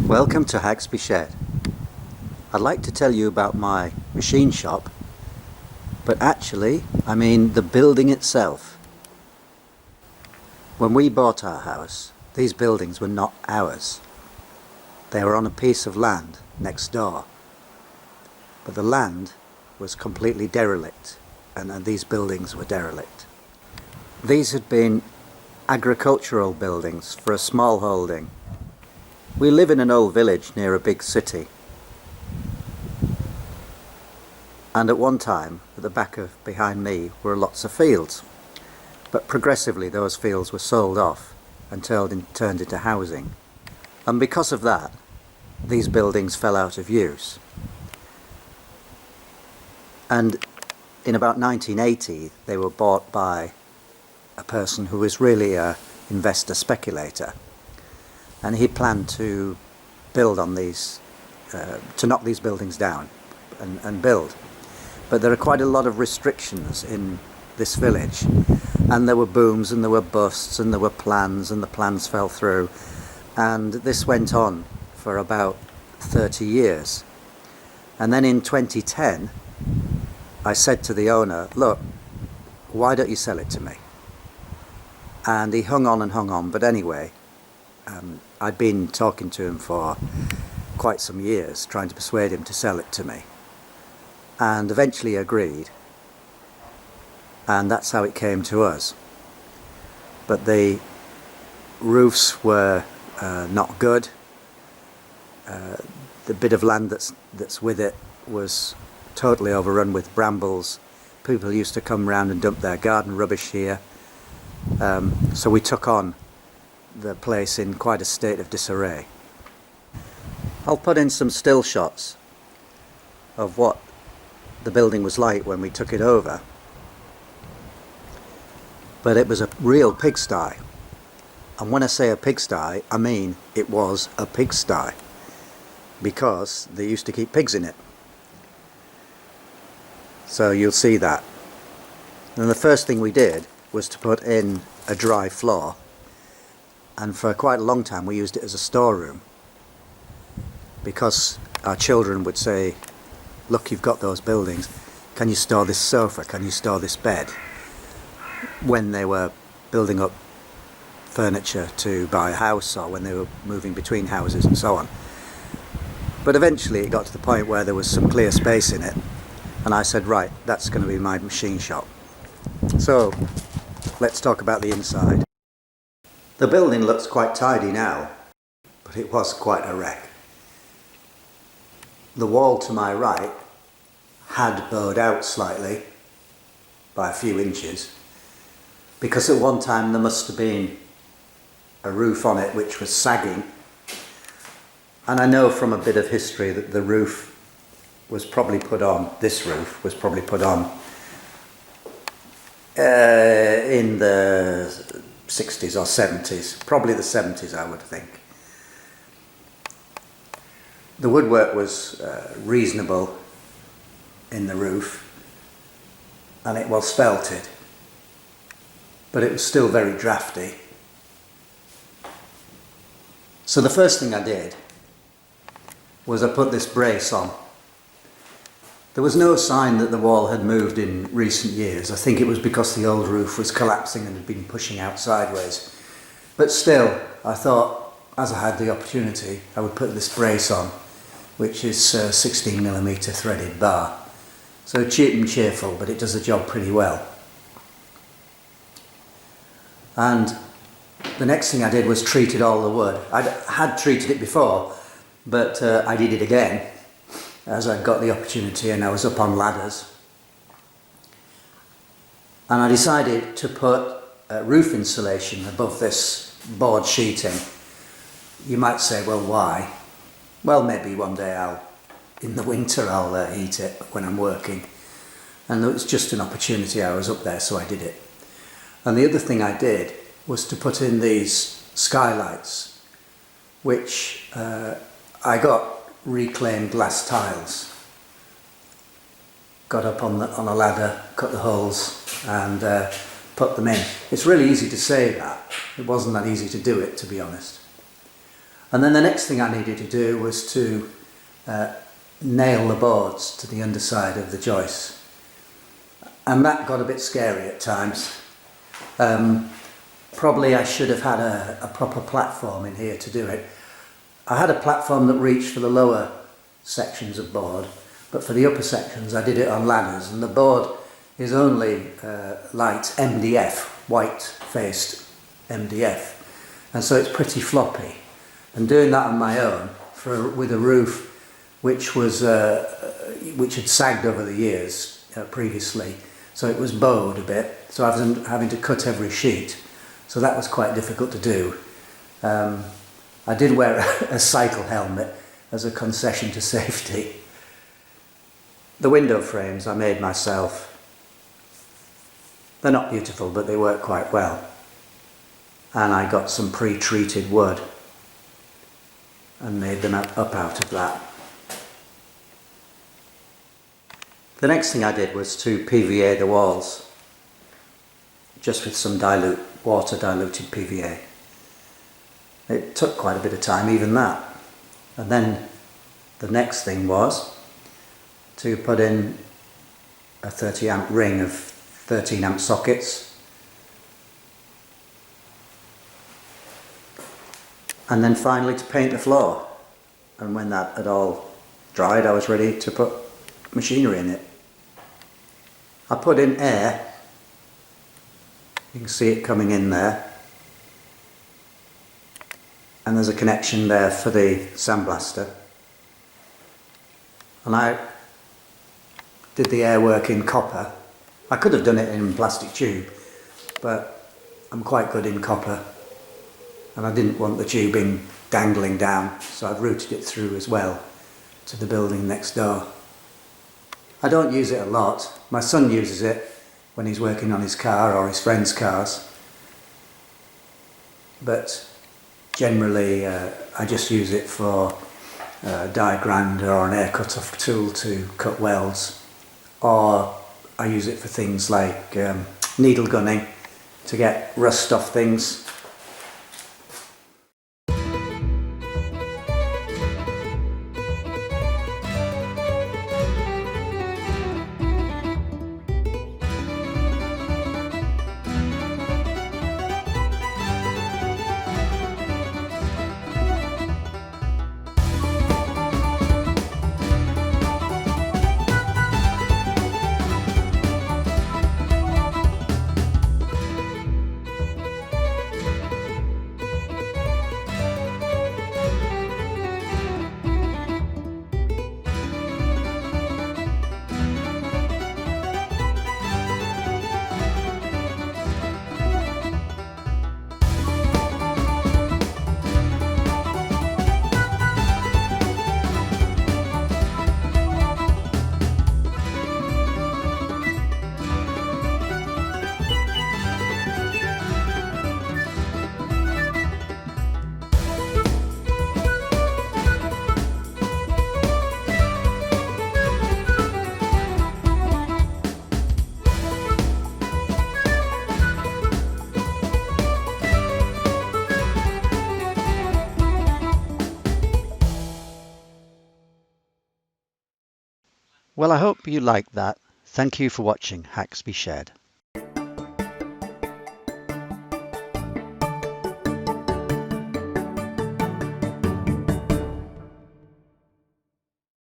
Welcome to Haxby Shed. I'd like to tell you about my machine shop, but actually I mean the building itself. When we bought our house, these buildings were not ours. They were on a piece of land next door, but the land was completely derelict, and these buildings were derelict. These had been agricultural buildings for a small holding. We live in an old village near a big city, and at one time at the back of behind me were lots of fields, but progressively those fields were sold off and turned into housing, and because of that these buildings fell out of use. And in about 1980 they were bought by a person who was really an investor speculator, and he planned to build on these, to knock these buildings down and build. But there are quite a lot of restrictions in this village, and there were booms and there were busts and there were plans, and the plans fell through, and this went on for about 30 years. And then in 2010 I said to the owner, look, why don't you sell it to me? And he hung on and hung on, but anyway, I'd been talking to him for quite some years, trying to persuade him to sell it to me, and eventually agreed, and that's how it came to us. But the roofs were not good. The bit of land that's with it was totally overrun with brambles. People used to come round and dump their garden rubbish here, so we took on the place in quite a state of disarray. I'll put in some still shots of what the building was like when we took it over, but it was a real pigsty. And when I say a pigsty, I mean it was a pigsty, because they used to keep pigs in it. So you'll see that. And the first thing we did was to put in a dry floor, and for quite a long time we used it as a storeroom, because our children would say, look, you've got those buildings, can you store this sofa, can you store this bed, when they were building up furniture to buy a house, or when they were moving between houses and so on. But eventually it got to the point where there was some clear space in it, and I said, right, that's going to be my machine shop. So let's talk about the inside. The building looks quite tidy now, but it was quite a wreck. The wall to my right had bowed out slightly by a few inches, because at one time there must have been a roof on it which was sagging, and I know from a bit of history that the roof was probably put on, this roof was probably put on in the 60s or 70s, probably the 70s I would think. The woodwork was reasonable in the roof, and it was felted, but it was still very drafty. So the first thing I did was I put this brace on. There was no sign that the wall had moved in recent years. I think it was because the old roof was collapsing and had been pushing out sideways. But still, I thought, as I had the opportunity, I would put this brace on, which is 16mm threaded bar. So cheap and cheerful, but it does the job pretty well. And the next thing I did was treated all the wood. I had treated it before, but I did it again as I got the opportunity, and I was up on ladders. And I decided to put roof insulation above this board sheeting. You might say, well, why? Well, maybe one day in the winter I'll heat it when I'm working. And it was just an opportunity. I was up there, so I did it. And the other thing I did was to put in these skylights, which I got reclaimed glass tiles. Got up on a ladder, cut the holes, and put them in. It's really easy to say that. It wasn't that easy to do it, to be honest. And then the next thing I needed to do was to nail the boards to the underside of the joist. And that got a bit scary at times. Probably I should have had a proper platform in here to do it. I had a platform that reached for the lower sections of board, but for the upper sections I did it on ladders, and the board is only light MDF, white faced MDF, and so it's pretty floppy. And doing that on my own with a roof which had sagged over the years previously, so it was bowed a bit, so I was having to cut every sheet, so that was quite difficult to do. I did wear a cycle helmet as a concession to safety. The window frames I made myself. They're not beautiful, but they work quite well. And I got some pre-treated wood and made them up out of that. The next thing I did was to Pva the walls, just with some water diluted PVA. It took quite a bit of time, even that. And then the next thing was to put in a 30 amp ring of 13 amp sockets, and then finally to paint the floor. And when that had all dried, I was ready to put machinery in it. I put in air, you can see it coming in there, and there's a connection there for the sandblaster. And I did the air work in copper. I could have done it in plastic tube, but I'm quite good in copper, and I didn't want the tubing dangling down, so I've routed it through as well to the building next door. I don't use it a lot. My son uses it when he's working on his car or his friends' cars, but generally I just use it for a die grinder or an air cut-off tool to cut welds, or I use it for things like needle gunning to get rust off things. Well, I hope you liked that. Thank you for watching Hacksby Shed.